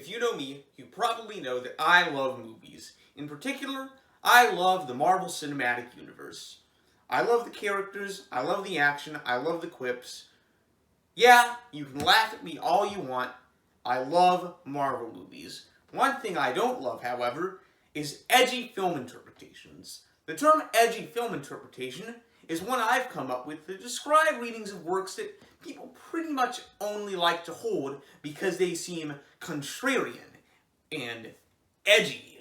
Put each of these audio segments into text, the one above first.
If you know me, you probably know that I love movies. In particular, I love the Marvel Cinematic Universe. I love the characters, I love the action, I love the quips. Yeah, you can laugh at me all you want. I love Marvel movies. One thing I don't love, however, is edgy film interpretations. The term edgy film interpretation is one I've come up with to describe readings of works that people pretty much only like to hold because they seem contrarian and edgy.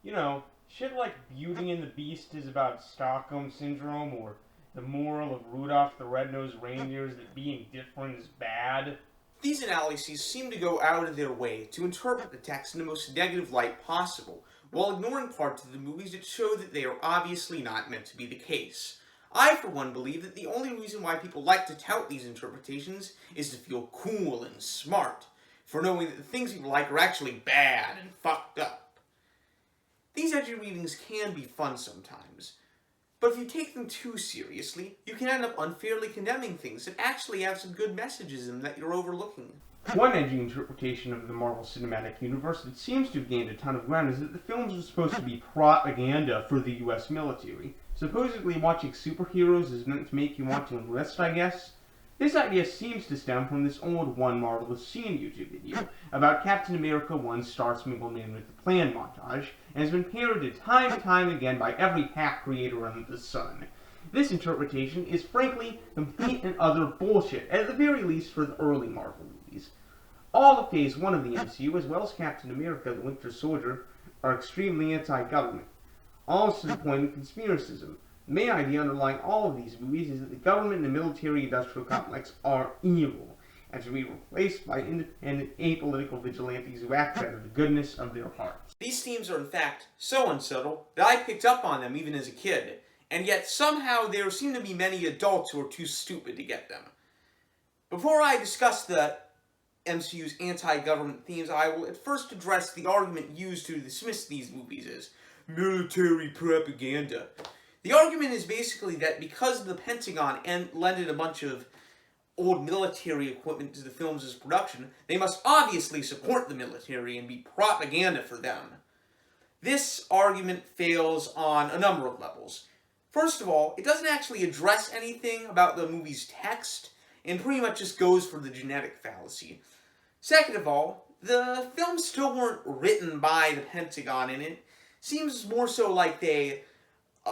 You know, shit like Beauty and the Beast is about Stockholm Syndrome, or the moral of Rudolph the Red-Nosed Reindeer is that being different is bad. These analyses seem to go out of their way to interpret the text in the most negative light possible, while ignoring parts of the movies that show that they are obviously not meant to be the case. I, for one, believe that the only reason why people like to tout these interpretations is to feel cool and smart, for knowing that the things people like are actually bad and fucked up. These edgy readings can be fun sometimes, but if you take them too seriously, you can end up unfairly condemning things that actually have some good messages in them that you're overlooking. One edgy interpretation of the Marvel Cinematic Universe that seems to have gained a ton of ground is that the films were supposed to be propaganda for the US military. Supposedly watching superheroes is meant to make you want to enlist, I guess. This idea seems to stem from this old One Marvelous Scene YouTube video about Captain America 1 Star Spangled Man with the Plan montage, and has been parodied time and time again by every hack creator under the sun. This interpretation is frankly complete and utter bullshit, at the very least for the early Marvel movies. All of Phase 1 of the MCU, as well as Captain America the Winter Soldier, are extremely anti-government, almost to the point of conspiracism. The main idea underlying all of these movies is that the government and the military-industrial complex are evil, and should be replaced by independent, apolitical vigilantes who act out of the goodness of their hearts. These themes are in fact so unsubtle that I picked up on them even as a kid, and yet somehow there seem to be many adults who are too stupid to get them. Before I discuss the MCU's anti-government themes, I will at first address the argument used to dismiss these movies as military propaganda. The argument is basically that because the Pentagon lended a bunch of old military equipment to the films' production, they must obviously support the military and be propaganda for them. This argument fails on a number of levels. First of all, it doesn't actually address anything about the movie's text, and pretty much just goes for the genetic fallacy. Second of all, the films still weren't written by the Pentagon, and it seems more so like they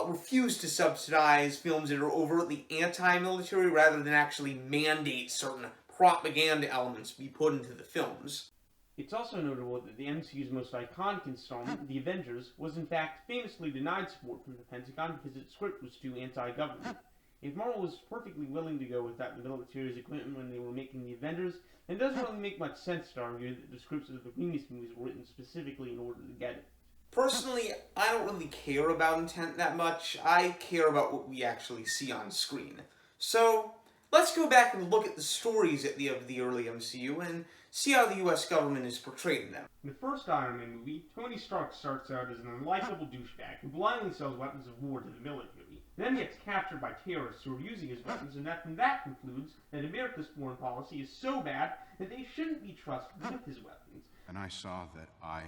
refuse to subsidize films that are overtly anti-military rather than actually mandate certain propaganda elements be put into the films. It's also notable that the MCU's most iconic installment, The Avengers, was in fact famously denied support from the Pentagon because its script was too anti-government. If Marvel was perfectly willing to go without the military's equipment when they were making The Avengers, then it doesn't really make much sense to argue that the scripts of the previous movies were written specifically in order to get it. Personally, I don't really care about intent that much. I care about what we actually see on screen. So, let's go back and look at the stories of the early MCU and see how the US government is portrayed in them. In the first Iron Man movie, Tony Stark starts out as an unlikable douchebag who blindly sells weapons of war to the military. Then gets captured by terrorists who are using his weapons, and from that concludes that America's foreign policy is so bad that they shouldn't be trusted with his weapons. And I saw that I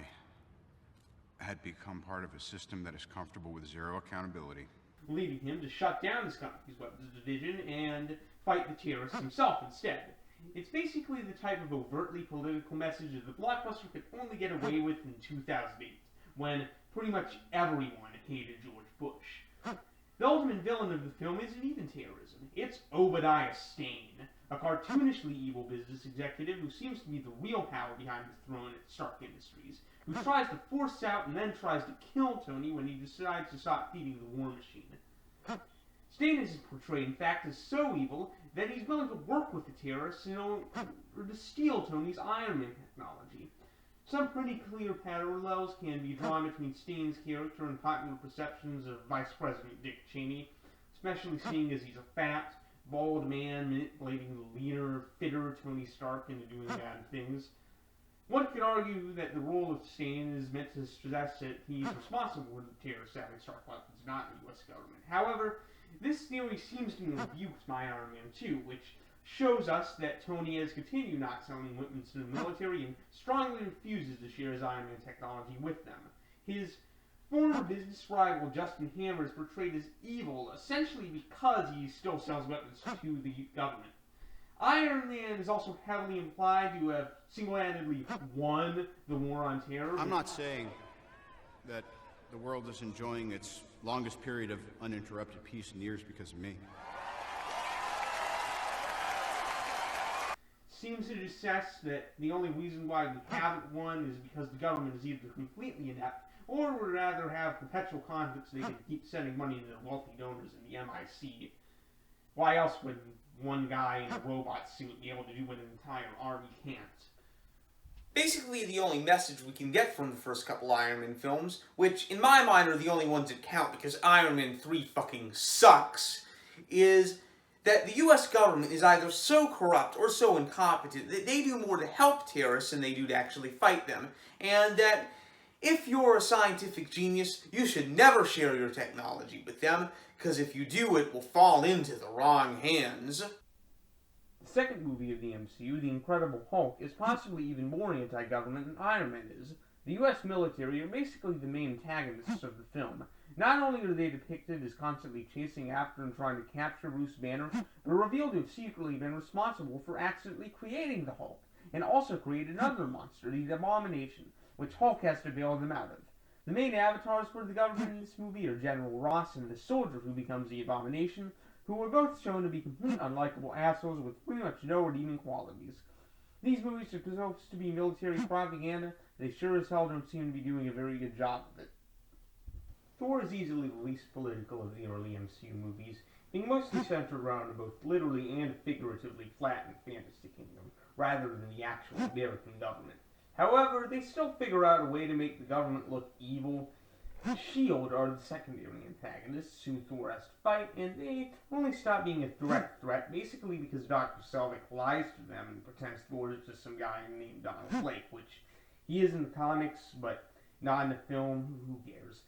had become part of a system that is comfortable with zero accountability, leading him to shut down his company's weapons division and fight the terrorists himself instead. It's basically the type of overtly political message that the blockbuster could only get away with in 2008, when pretty much everyone hated George Bush. The ultimate villain of the film isn't even terrorism. It's Obadiah Stane, a cartoonishly evil business executive who seems to be the real power behind the throne at Stark Industries, who tries to force out and then tries to kill Tony when he decides to stop feeding the war machine. Stane is portrayed, in fact, as so evil that he's willing to work with the terrorists in order to steal Tony's Iron Man technology. Some pretty clear parallels can be drawn between Stane's character and popular perceptions of Vice President Dick Cheney, especially seeing as he's a fat, bald man manipulating the leaner, fitter Tony Stark into doing bad things. One could argue that the role of Stane is meant to suggest that he's responsible for the terrorists having Stark weapons, not the US government. However, this theory seems to be rebuked by Iron Man 2, which shows us that Tony has continued not selling weapons to the military and strongly refuses to share his Iron Man technology with them. His former business rival Justin Hammer is portrayed as evil, essentially because he still sells weapons to the government. Iron Man is also heavily implied to have single-handedly won the war on terror. I'm not saying that the world is enjoying its longest period of uninterrupted peace in years because of me. Seems to assess that the only reason why we haven't won is because the government is either completely inept or would rather have perpetual conflicts so they can keep sending money to the wealthy donors in the MIC. Why else would one guy in a robot suit be able to do what an entire army can't? Basically, the only message we can get from the first couple Iron Man films, which in my mind are the only ones that count because Iron Man 3 fucking sucks, is that the US government is either so corrupt or so incompetent that they do more to help terrorists than they do to actually fight them, and that if you're a scientific genius, you should never share your technology with them, because if you do, it will fall into the wrong hands. The second movie of the MCU, The Incredible Hulk, is possibly even more anti-government than Iron Man is. The US military are basically the main antagonists of the film. Not only are they depicted as constantly chasing after and trying to capture Bruce Banner, but are revealed to have secretly been responsible for accidentally creating the Hulk, and also created another monster, the Abomination, which Hulk has to bail them out of. The main avatars for the government in this movie are General Ross and the soldier who becomes the Abomination, who are both shown to be complete unlikable assholes with pretty much no redeeming qualities. These movies are supposed to be military propaganda, they sure as hell don't seem to be doing a very good job of it. Thor is easily the least political of the early MCU movies, being mostly centered around a both literally and figuratively flattened fantasy kingdom, rather than the actual American government. However, they still figure out a way to make the government look evil. S.H.I.E.L.D. are the secondary antagonists who Thor has to fight, and they only stop being a direct threat basically because Dr. Selvig lies to them and pretends Thor is just some guy named Donald Blake, which he is in the comics, but not in the film. Who cares?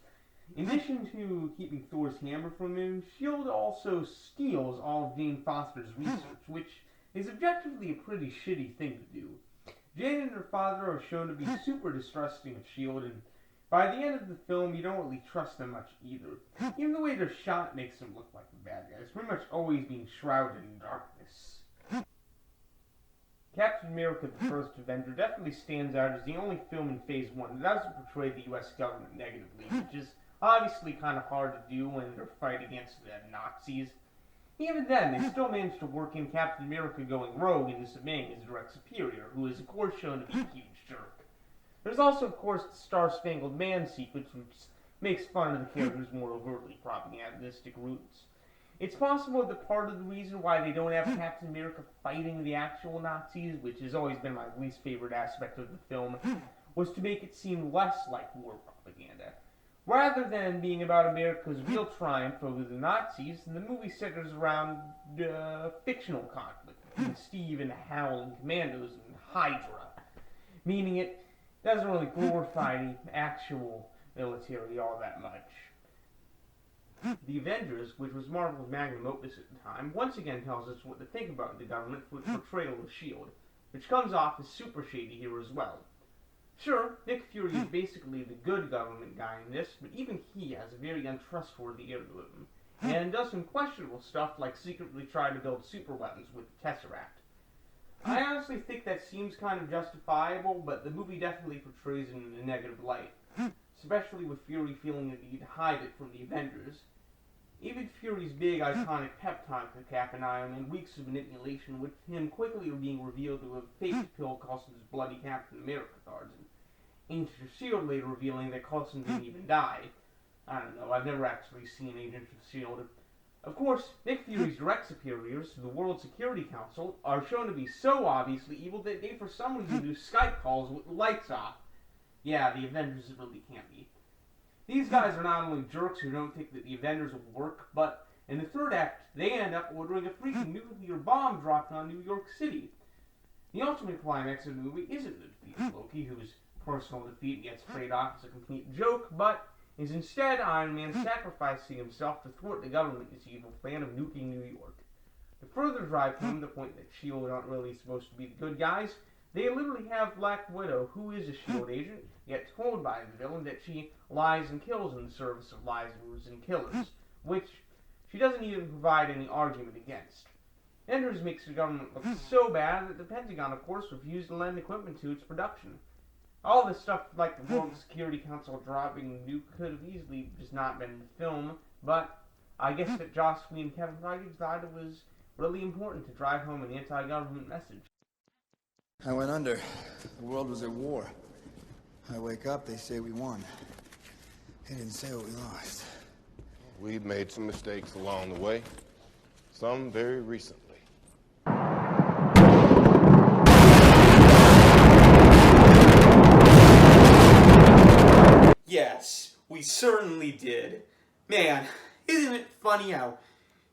In addition to keeping Thor's hammer from him, S.H.I.E.L.D. also steals all of Jane Foster's research, which is objectively a pretty shitty thing to do. Jane and her father are shown to be super distrusting of S.H.I.E.L.D., and by the end of the film, you don't really trust them much either. Even the way they're shot makes them look like the bad guys, pretty much always being shrouded in darkness. Captain America the First Avenger definitely stands out as the only film in Phase 1 that doesn't portray the US government negatively, which is obviously kind of hard to do when they're fighting against the Nazis. Even then, they still managed to work in Captain America going rogue and disobeying his direct superior, who is of course shown to be a huge jerk. There's also, of course, the Star-Spangled Man sequence, which makes fun of the character's more overtly propagandistic roots. It's possible that part of the reason why they don't have Captain America fighting the actual Nazis, which has always been my least favorite aspect of the film, was to make it seem less like war propaganda. Rather than being about America's real triumph over the Nazis, the movie centers around fictional conflict between Steve and the Howling Commandos and Hydra, meaning it doesn't really glorify the actual military all that much. The Avengers, which was Marvel's magnum opus at the time, once again tells us what to think about the government for its portrayal of S.H.I.E.L.D., which comes off as super shady here as well. Sure, Nick Fury is basically the good government guy in this, but even he has a very untrustworthy air to him, and does some questionable stuff like secretly try to build super weapons with the Tesseract. I honestly think that seems kind of justifiable, but the movie definitely portrays it in a negative light, especially with Fury feeling the need to hide it from the Avengers. Even Fury's big, iconic pep talk to Cap and Iron Man, weeks of manipulation, with him quickly being revealed to have faked Pill Coulson's bloody Captain America cards, and Agent of S.H.I.E.L.D. later revealing that Coulson didn't even die. I don't know, I've never actually seen Agent of S.H.I.E.L.D. Of course, Nick Fury's direct superiors, the World Security Council, are shown to be so obviously evil that they for some reason do Skype calls with the lights off. Yeah, the Avengers really can't be. These guys are not only jerks who don't think that the Avengers will work, but in the third act, they end up ordering a freaking nuclear bomb dropped on New York City. The ultimate climax of the movie isn't the defeat of Loki, whose personal defeat gets played off as a complete joke, but is instead Iron Man sacrificing himself to thwart the government's evil plan of nuking New York. To further drive home the point that S.H.I.E.L.D. aren't really supposed to be the good guys, they literally have Black Widow, who is a S.H.I.E.L.D. agent, yet told by the villain that she lies and kills in the service of liars and killers, which she doesn't even provide any argument against. Enders makes the government look so bad that the Pentagon, of course, refused to lend equipment to its production. All this stuff, like the World Security Council dropping the nuke, could have easily just not been in the film, but I guess that Joss Whedon and Kevin Feige decided it was really important to drive home an anti-government message. I went under. The world was at war. I wake up, they say we won. They didn't say what we lost. We've made some mistakes along the way, some very recently. Yes, we certainly did. Man, isn't it funny how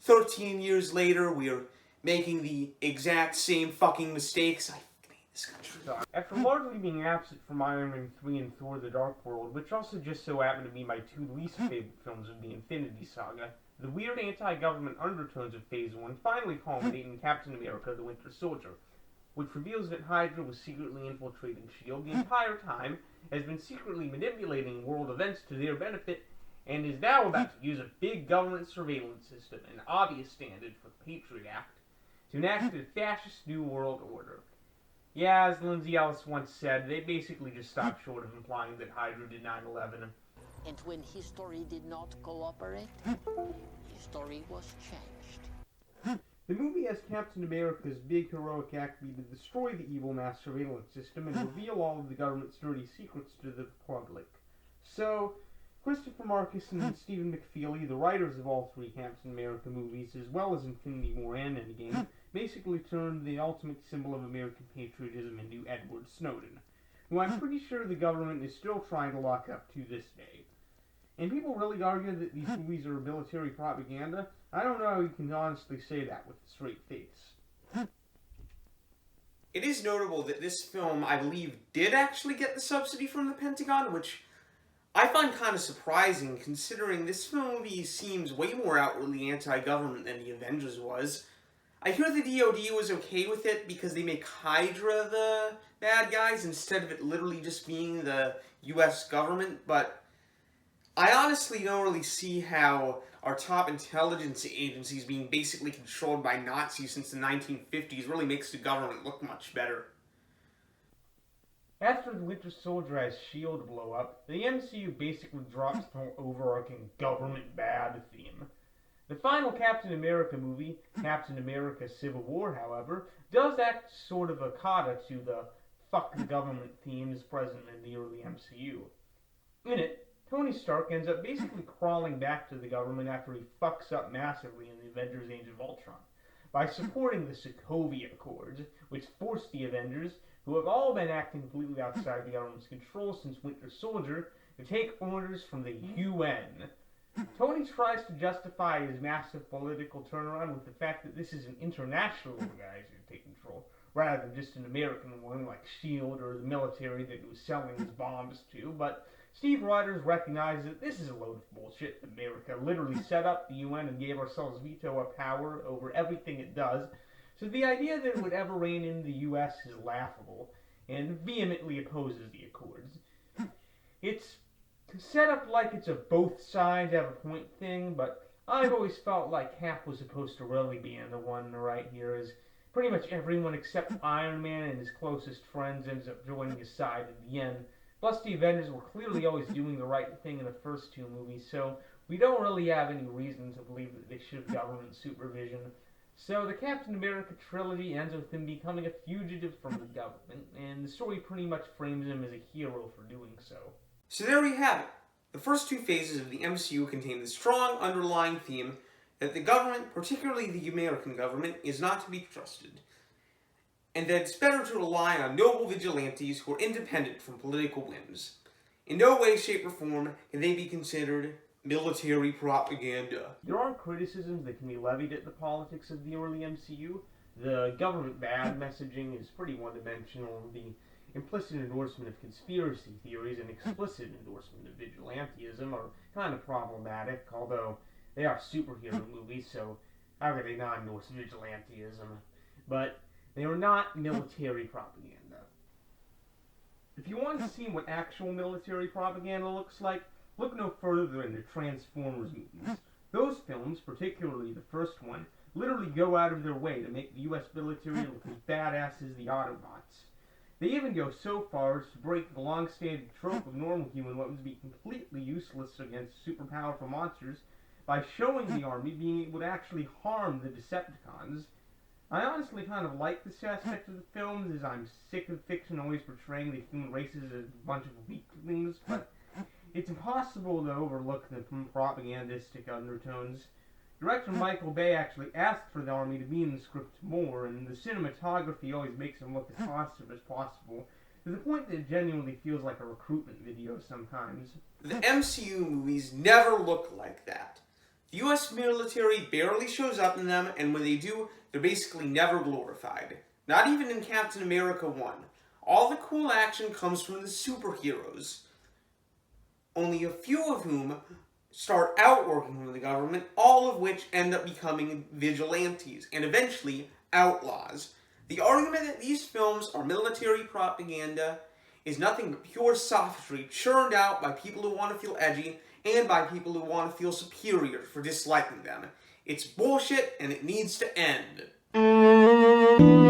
13 years later we're making the exact same fucking mistakes? I hate this country. After largely being absent from Iron Man 3 and Thor the Dark World, which also just so happen to be my two least favorite films of the Infinity Saga, the weird anti-government undertones of Phase 1 finally culminate in Captain America the Winter Soldier, which reveals that Hydra was secretly infiltrating S.H.I.E.L.D. the entire time, has been secretly manipulating world events to their benefit, and is now about to use a big government surveillance system, an obvious standard for the Patriot Act, to enact a fascist new world order. Yeah, as Lindsay Ellis once said, they basically just stopped short of implying that Hydra did 9/11. And when history did not cooperate, history was changed. The movie has Captain America's big heroic act be to destroy the evil mass surveillance system and reveal all of the government's dirty secrets to the public. So, Christopher Marcus and Stephen McFeely, the writers of all three Captain America movies, as well as Infinity War and Endgame, basically turned the ultimate symbol of American patriotism into Edward Snowden, who I'm pretty sure the government is still trying to lock up to this day. And people really argue that these movies are military propaganda. I don't know how you can honestly say that with a straight face. It is notable that this film, I believe, did actually get the subsidy from the Pentagon, which I find kind of surprising, considering this movie seems way more outwardly anti-government than the Avengers was. I hear the DoD was okay with it because they make Hydra the bad guys instead of it literally just being the US government, but I honestly don't really see how our top intelligence agencies being basically controlled by Nazis since the 1950s really makes the government look much better. After the Winter Soldier has S.H.I.E.L.D. blow up, the MCU basically drops the whole overarching government bad theme. The final Captain America movie, Captain America Civil War, however, does act sort of a coda to the fuck the government themes present in the early MCU. In it, Tony Stark ends up basically crawling back to the government after he fucks up massively in the Avengers Age of Ultron by supporting the Sokovia Accords, which forced the Avengers, who have all been acting completely outside the government's control since Winter Soldier, to take orders from the UN. Tony tries to justify his massive political turnaround with the fact that this is an international organization to take control, rather than just an American one like S.H.I.E.L.D. or the military that he was selling his bombs to, but Steve Rogers recognizes that this is a load of bullshit. America literally set up the UN and gave ourselves veto power over everything it does, so the idea that it would ever reign in the US is laughable, and vehemently opposes the Accords. It's set up like it's a both sides have a point thing, but I've always felt like Cap was supposed to really be in the one right here, as pretty much everyone except Iron Man and his closest friends ends up joining his side in the end. Plus, the Avengers were clearly always doing the right thing in the first two movies, so we don't really have any reason to believe that they should have government supervision. So the Captain America trilogy ends with him becoming a fugitive from the government, and the story pretty much frames him as a hero for doing so. So there we have it. The first two phases of the MCU contain the strong underlying theme that the government, particularly the American government, is not to be trusted, and that it's better to rely on noble vigilantes who are independent from political whims. In no way, shape, or form can they be considered military propaganda. There are criticisms that can be levied at the politics of the early MCU. The government bad messaging is pretty one-dimensional. The implicit endorsement of conspiracy theories and explicit endorsement of vigilantism are kind of problematic, although they are superhero movies, so how could they not endorse vigilantism? But they are not military propaganda. If you want to see what actual military propaganda looks like, look no further than the Transformers movies. Those films, particularly the first one, literally go out of their way to make the US military look as badass as the Autobots. They even go so far as to break the long-standing trope of normal human weapons being completely useless against super powerful monsters by showing the army being able to actually harm the Decepticons. I honestly kind of like this aspect of the films, as I'm sick of fiction always portraying the human races as a bunch of weaklings, but it's impossible to overlook the propagandistic undertones. Director Michael Bay actually asked for the army to be in the script more, and the cinematography always makes them look as positive as possible, to the point that it genuinely feels like a recruitment video sometimes. The MCU movies never look like that. The US military barely shows up in them, and when they do, they're basically never glorified. Not even in Captain America 1. All the cool action comes from the superheroes, only a few of whom start out working for the government, all of which end up becoming vigilantes, and eventually outlaws. The argument that these films are military propaganda is nothing but pure sophistry churned out by people who want to feel edgy and by people who want to feel superior for disliking them. It's bullshit and it needs to end.